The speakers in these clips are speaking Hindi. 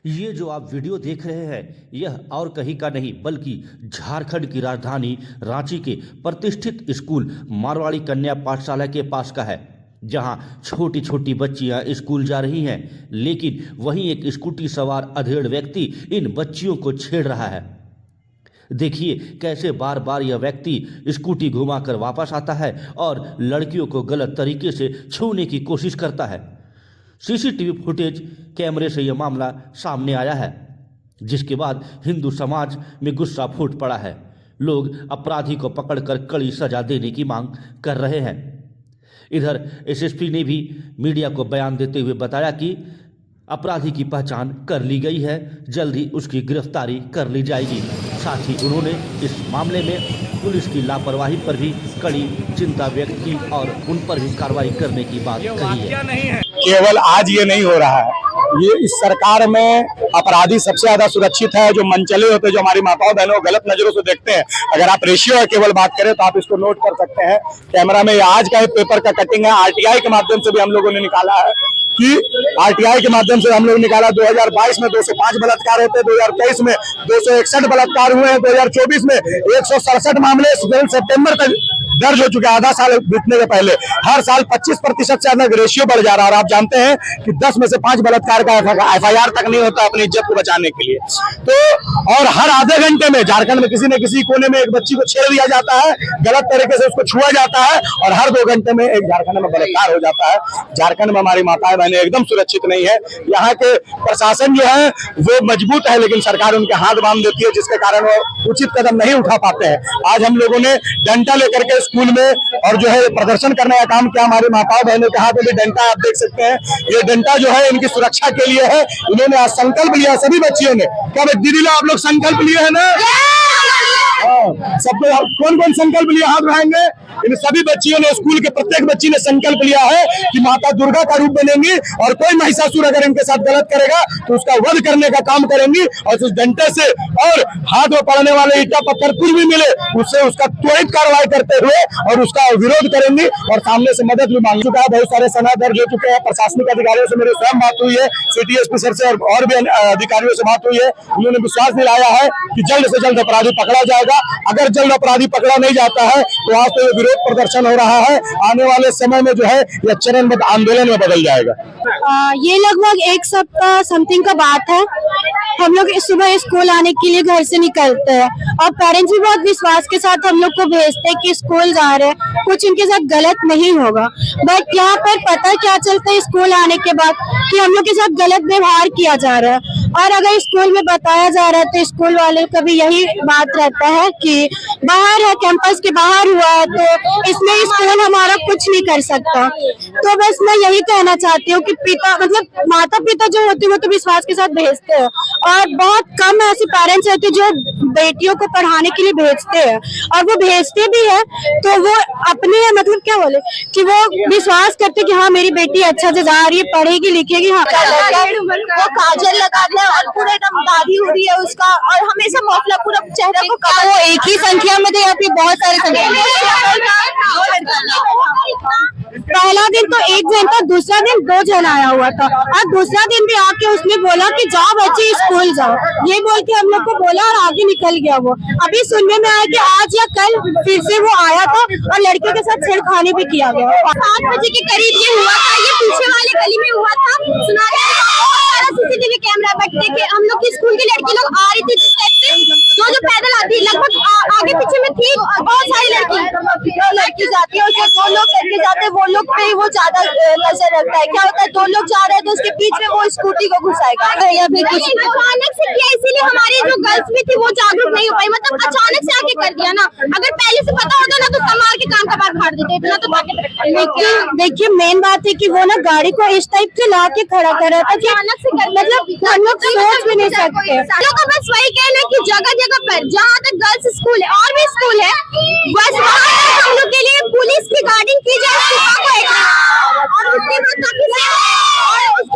ये जो आप वीडियो देख रहे हैं यह और कहीं का नहीं बल्कि झारखंड की राजधानी रांची के प्रतिष्ठित स्कूल मारवाड़ी कन्या पाठशाला के पास का है, जहां छोटी छोटी बच्चियां स्कूल जा रही हैं, लेकिन वहीं एक स्कूटी सवार अधेड़ व्यक्ति इन बच्चियों को छेड़ रहा है। देखिए कैसे बार बार यह व्यक्ति स्कूटी घुमाकर वापस आता है और लड़कियों को गलत तरीके से छूने की कोशिश करता है। सीसीटीवी फुटेज कैमरे से यह मामला सामने आया है, जिसके बाद हिंदू समाज में गुस्सा फूट पड़ा है। लोग अपराधी को पकड़कर कड़ी सजा देने की मांग कर रहे हैं। इधर एसएसपी ने भी मीडिया को बयान देते हुए बताया कि अपराधी की पहचान कर ली गई है, जल्द ही उसकी गिरफ्तारी कर ली जाएगी। साथ ही उन्होंने इस मामले में पुलिस की लापरवाही पर भी कड़ी चिंता व्यक्त की और उन पर भी कार्रवाई करने की बात कही है। केवल आज ये नहीं हो रहा है, ये इस सरकार में अपराधी सबसे ज्यादा सुरक्षित है। जो मनचले होते हैं, जो हमारी माताओं बहनों को गलत नजरों से देखते हैं, अगर आप रेशियो है केवल बात करें तो आप इसको नोट कर सकते हैं। कैमरा में आज का पेपर का कटिंग है, आरटीआई के माध्यम से भी हम लोगों ने निकाला है कि आरटीआई के माध्यम से हम लोग निकाला 2022 में 205 बलात्कार होते हैं, 2023 में 261 बलात्कार हुए हैं, 2024 में 167 मामले सितंबर तक दर्ज हो चुके हैं। आधा साल बीतने के पहले हर साल 25% से अधिक रेशियो बढ़ जा रहा है। और आप जानते हैं कि 10 में से 5 बलात्कार का एफआईआर तक नहीं होता अपनी इज्जत को बचाने के लिए। तो और हर आधे घंटे में झारखंड में किसी न किसी कोने में एक बच्ची को छेड़ दिया जाता है, गलत तरीके से उसको छुआ जाता है, और हर 2 घंटे में एक झारखंड में बलात्कार हो जाता है। झारखंड में हमारी माताएं बहनें एकदम सुरक्षित नहीं है। यहाँ के प्रशासन जो है वो मजबूत है, लेकिन सरकार उनके हाथ बांध देती है, जिसके कारण वो उचित कदम नहीं उठा पाते हैं। आज हम लोगों ने डंडा लेकर के स्कूल में और जो है प्रदर्शन करने का काम किया। हमारी माताओं बहनों के हाथ में भी डंडा आप देख सकते हैं। ये डंडा जो है इनकी सुरक्षा के लिए है। इन्होंने आज संकल्प लिया, सभी बच्चियों ने। क्या दीदी लोग आप लोग संकल्प लिए है ना? सब कौन कौन संकल्प लिया, हाथ उठाएंगे। इन सभी बच्चियों ने, स्कूल के प्रत्येक बच्ची ने संकल्प लिया है कि माता दुर्गा का रूप बनेंगी और कोई महिषासुर अगर इनके साथ गलत करेगा तो उसका वध करने का काम करेंगी। और उस डंडे से और हाथ में पड़ने वाले ईटा पत्थर कुछ भी मिले उससे उसका त्वरित कार्रवाई करते हुए और उसका विरोध करेंगी और सामने से मदद भी मांग चुका है। बहुत सारे सनद दर्ज हो चुके हैं। प्रशासनिक अधिकारियों से मेरी स्वयं बात हुई है, सिटी एसपी सर से और भी अधिकारियों से बात हुई है। उन्होंने विश्वास दिलाया है कि जल्द से जल्द अपराधी पकड़ा जाएगा। अगर जल्द अपराधी पकड़ा नहीं जाता है तो आज तो ये विरोध प्रदर्शन हो रहा है, आने वाले समय में जो है यह चरणबद्ध आंदोलन में बदल जाएगा। ये लगभग 1 सप्ताह समथिंग का बात है। हम लोग सुबह स्कूल आने के लिए घर से निकलते हैं और पेरेंट्स भी बहुत विश्वास के साथ हम लोग को भेजते हैं कि स्कूल जा रहे हैं, कुछ इनके साथ गलत नहीं होगा। बट यहाँ पर पता क्या चलता है स्कूल आने के बाद कि हम लोग के साथ गलत व्यवहार किया जा रहा है। और अगर स्कूल में बताया जा रहा है तो स्कूल वाले का भी यही बात रहता है कि बाहर है, कैंपस के बाहर हुआ है तो इसमें स्कूल हमारा कुछ नहीं कर सकता। तो बस मैं यही कहना चाहती हूँ कि पिता मतलब माता पिता जो होते हैं वो तो विश्वास के साथ भेजते हैं और बहुत कम ऐसे पेरेंट्स होते हैं जो बेटियों को पढ़ाने के लिए भेजते हैं, और वो भेजते भी है तो वो अपने मतलब क्या बोले कि वो विश्वास करते कि हाँ मेरी बेटी अच्छा से जा रही है, पढ़ेगी लिखेगी। हाँ वो काजल लगाता है और पूरे एकदम दाढ़ी हो रही है उसका, और हमेशा मोफला पूरा चेहरा को कवर। वो एक ही संख्या में थे या फिर बहुत सारे पहला दिन तो 1 जन था, दूसरा दिन 2 जन आया हुआ था, और दूसरा दिन भी आके उसने बोला कि जाओ बच्चे स्कूल जाओ, ये बोल के हम लोग को बोला और आगे निकल गया। वो अभी सुनने में आया कि आज या कल फिर से वो आया था और लड़के के साथ छेड़खानी भी किया गया। 7 बजे के करीब ये हुआ था, ये पीछे वाले गली में हुआ था। सुना सीसीटीवी कैमरा बट देखे हम लोग की स्कूल की लड़की लोग आ रही थी जिस टाइप से जो पैदल आती है, लगभग आगे पीछे में थी बहुत सारी लड़की जाती है, उससे 2 लोग करके जाते हैं, वो लोग पे वो ज्यादा नजर रखता है। क्या होता है 2 लोग जा रहे हैं तो उसके बीच में वो स्कूटी को घुसाएगा या फिर कुछ अचानक से किया, इसीलिए हमारी जो गर्ल्स भी थी वो जागरूक नहीं हो पाई। मतलब अचानक से आके कर दिया ना, अगर पहले से पता होता ना तो संभाल के काम का बार फाड़ देते। इतना तो देखिए मेन बात है कि वो ना गाड़ी को इस टाइप से ला के खड़ा कर रहा था कि अचानक से मतलब हम लोग सोच भी नहीं सकते। लोगों का बस वही कहना है कि जगह जगह पर जहाँ तक गर्ल्स स्कूल है और भी स्कूल है, बस वहाँ हम लोग के लिए पुलिस की गार्डिंग की जाए और उसके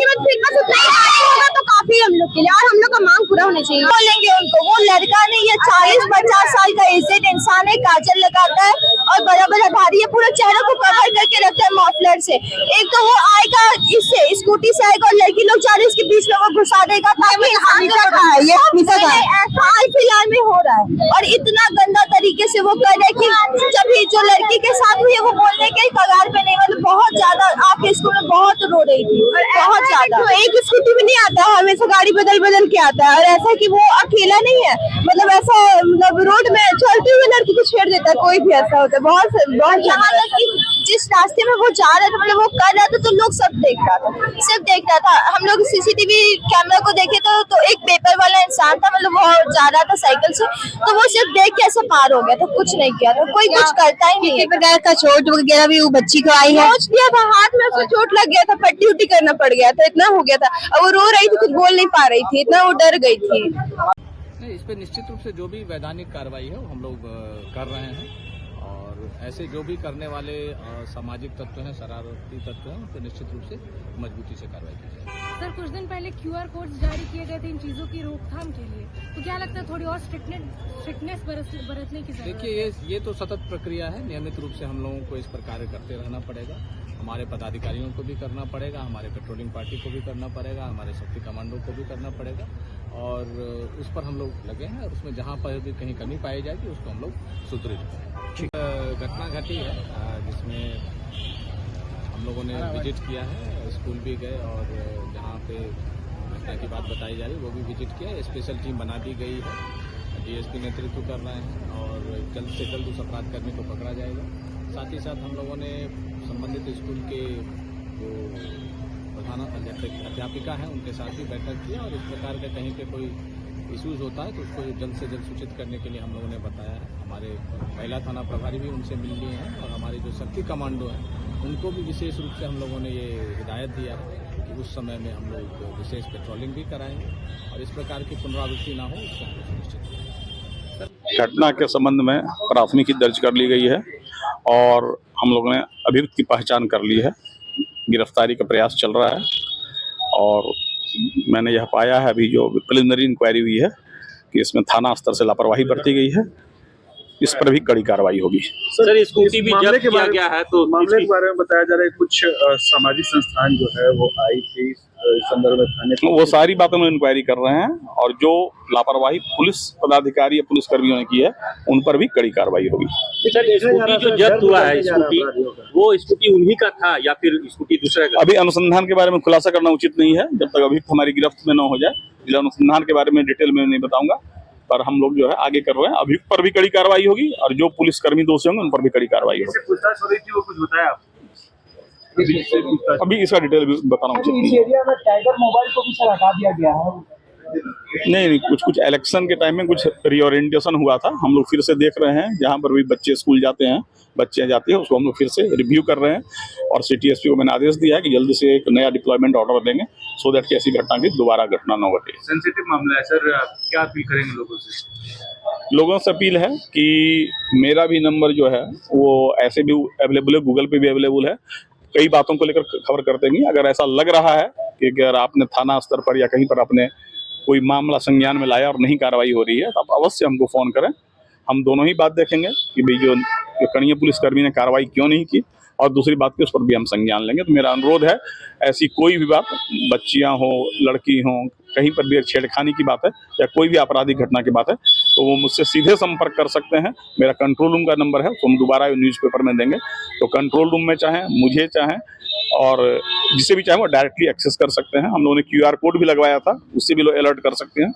बाद फिर बस उतना ही गार्डिंग होगा तो काफी हम लोग के लिए, और हम लोग का मांग पूरा होना चाहिए। बोलेंगे उनको, वो लड़का नहीं, ये 40-50 साल का एजेड इंसान है, काजल लगाता है और बड़ा बड़ा धारी है, पूरा चेहरे को कवर करके रखता है मफलर से। एक तो वो आएगा इससे स्कूटी से आएगा और लड़की लोग जा रहे हैं उसके बीच में वो घुसा देगा ताकि हाल फिलहाल में हो रहा है। और इतना गंदा तरीके से वो कर रहे कि जब जो लड़की के साथ हुई है वो बोलने के कगार पे नहीं, मतलब बहुत ज्यादा आपके स्कूल में बहुत रो रही थी, बहुत ज्यादा। तो एक स्कूटी में नहीं आता, हमेशा गाड़ी बदल बदल के आता है। और ऐसा कि वो अकेला नहीं है, मतलब ऐसा मतलब रोड में चलते हुए लड़की को छेड़ देता है, कोई भी ऐसा होता है। बहुत यहाँ तक कि जिस रास्ते में वो जा रहा था, मतलब वो कर रहा था तो लोग सब देख रहा था, सिर्फ देख रहा था। हम लोग सीसीटीवी कैमरा को देखे तो एक पेपर वाला इंसान था, मतलब वो जा रहा था साइकिल से, तो वो सिर्फ देख के ऐसे पार हो गया था, कुछ नहीं किया था, कोई कुछ करता ही नहीं। प्रकार का चोट वगैरह भी वो बच्ची को आई है, सोच दिया था, हाथ में उसको चोट लग गया था, पट्टी उट्टी करना पड़ गया था, इतना हो गया था। और वो रो रही थी, कुछ बोल नहीं पा रही थी, इतना वो डर गई थी। नहीं, इस पे निश्चित रूप से जो भी वैधानिक कार्रवाई है वो हम लोग कर रहे हैं, और ऐसे जो भी करने वाले सामाजिक तत्व हैं, शरारती तत्व हैं, उन पर निश्चित रूप से मजबूती से कार्रवाई की जाएगी। सर, कुछ दिन पहले QR कोड्स जारी किए गए थे इन चीज़ों की रोकथाम के लिए, तो क्या लगता है थोड़ी और स्ट्रिक्टनेस बरतने की जरूरत है? देखिए, ये तो सतत प्रक्रिया है, नियमित रूप से हम लोगों को इस पर कार्य करते रहना पड़ेगा। हमारे पदाधिकारियों को भी करना पड़ेगा, हमारे पेट्रोलिंग पार्टी को भी करना पड़ेगा, हमारे शक्ति कमांडो को भी करना पड़ेगा, और उस पर हम लोग लगे हैं। और उसमें जहाँ पर भी कहीं कमी पाई जाएगी उसको हम लोग सुदृढ़ करेंगे। घटना घटी है जिसमें हम लोगों ने विजिट किया है, स्कूल भी गए, और जहाँ पे घटना की बात बताई जा रही है वो भी विजिट किया है। स्पेशल टीम बना दी गई है, DSP नेतृत्व कर रहे हैं, और जल्द से जल्द उस अपराध कर्मी को पकड़ा जाएगा। साथ ही साथ हम लोगों ने संबंधित स्कूल के जो प्रधान अध्यापिका हैं उनके साथ भी बैठक की, और इस प्रकार के कहीं पे कोई इश्यूज होता है तो उसको जल्द से जल्द सूचित करने के लिए हम लोगों ने बताया है। हमारे महिला थाना प्रभारी भी उनसे मिल लिए हैं, और हमारे जो शक्ति कमांडो हैं उनको भी विशेष रूप से हम लोगों ने ये हिदायत दिया है कि उस समय में हम लोग विशेष पेट्रोलिंग भी कराएंगे, और इस प्रकार की पुनरावृत्ति ना हो उसको हम सुनिश्चित। घटना के संबंध में प्राथमिकी दर्ज कर ली गई है, और हम लोगों ने अभियुक्त की पहचान कर ली है, गिरफ्तारी का प्रयास चल रहा है। और मैंने यह पाया है अभी जो प्रिलिमिनरी इंक्वायरी हुई है कि इसमें थाना स्तर से लापरवाही बरती गई है, इस पर भी कड़ी कार्रवाई होगी। सर, स्कूटी भी जब्त किया गया है, तो मामले के बारे में बताया जा रहा है कुछ सामाजिक संस्थान जो है वो आई थी इस संदर्भ में थाने में, वो सारी बातों में इंक्वायरी कर रहे हैं, और जो लापरवाही पुलिस पदाधिकारी या पुलिस कर्मियों ने की है उन पर भी कड़ी कार्रवाई होगी। सर, स्कूटी जो जब्त हुआ है स्कूटी, वो स्कूटी उन्हीं का था या फिर स्कूटी दूसरे का? अभी अनुसंधान के बारे में खुलासा करना उचित नहीं है, जब तक अभियुक्त हमारी गिरफ्त में न हो जाए। जिला अनुसंधान के बारे में डिटेल में नहीं बताऊंगा, पर हम लोग जो है आगे कर रहे हैं। अभियुक्त पर भी कड़ी कार्रवाई होगी, और जो पुलिसकर्मी दोषी होंगे उन पर भी कड़ी कार्रवाई होगी। पूछताछ हो रही थी, वो कुछ बताया आप? अभी इसका डिटेल भी बताना उचित नहीं है। एरिया में टाइगर मोबाइल को भी सर हटा दिया गया है। नहीं, कुछ इलेक्शन के टाइम में कुछ रीओरिएंटेशन हुआ था, हम लोग फिर से देख रहे हैं। जहाँ पर भी बच्चे स्कूल जाते हैं, बच्चे जाती है, उसको हम लोग फिर से रिव्यू कर रहे हैं, और CTSP को मैंने आदेश दिया है कि जल्दी से एक नया डिप्लॉयमेंट ऑर्डर देंगे, सो दैट कि ऐसी घटना की दोबारा घटना न घटे। सेंसिटिव मामला है सर, क्या अपील करेंगे लोगों से? लोगों से अपील है कि मेरा भी नंबर जो है वो ऐसे भी अवेलेबल है, गूगल पे भी अवेलेबल है। कई बातों को लेकर खबर करते नहीं, अगर ऐसा लग रहा है कि अगर आपने थाना स्तर पर या कहीं पर आपने कोई मामला संज्ञान में लाया और नहीं कार्रवाई हो रही है, तो आप अवश्य हमको फ़ोन करें। हम दोनों ही बात देखेंगे कि भाई जो कनीय पुलिसकर्मी ने कार्रवाई क्यों नहीं की, और दूसरी बात की उस पर भी हम संज्ञान लेंगे। तो मेरा अनुरोध है, ऐसी कोई भी बात, बच्चियां हो, लड़की हो, कहीं पर भी छेड़खानी की बात है या कोई भी आपराधिक घटना की बात है, तो वो मुझसे सीधे संपर्क कर सकते हैं। मेरा कंट्रोल रूम का नंबर है, तो हम दोबारा न्यूज़पेपर में देंगे, तो कंट्रोल रूम में चाहें, मुझे चाहें, और जिसे भी चाहें वो डायरेक्टली एक्सेस कर सकते हैं। हम लोगों ने QR कोड भी लगवाया था, उससे भी लोग अलर्ट कर सकते हैं।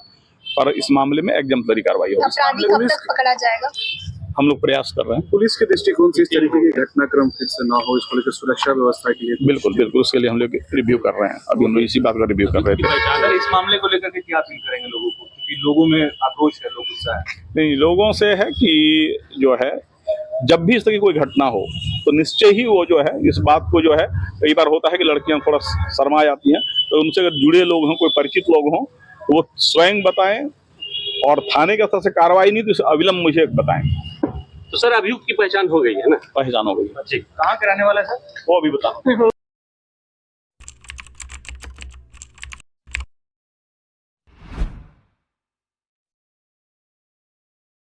पर इस मामले में एग्जाम्पलरी कार्रवाई होगी। अपराधी कब तक पकड़ा जाएगा? हम लोग प्रयास कर रहे हैं। पुलिस के दृष्टिकोण से इस तरीके की घटनाक्रम फिर से ना हो, इसको लेकर सुरक्षा व्यवस्था के लिए बिल्कुल उसके लिए हम लोग रिव्यू कर रहे हैं। अभी हम लोग इसी बात का रिव्यू कर रहे थे। सर, इस मामले को लेकर के क्या अपील करेंगे लोगों को, क्योंकि लोगों में आक्रोश है, लोग गुस्सा है? नहीं, लोगों से है कि जो है जब भी इस तरह की कोई घटना हो तो निश्चय ही वो जो है इस बात को जो है, कई बार होता है कि लड़कियां थोड़ा शर्मा जाती हैं, तो उनसे अगर जुड़े लोग हों, कोई परिचित लोग हों, तो वो स्वयं बताएं, और थाने के स्तर से कार्रवाई नहीं तो अविलंब मुझे बताएं। तो सर, अभियुक्त की पहचान हो गई है ना? पहचान हो गई। कहाँ के रहने वाला है सर? वो अभी बताओ।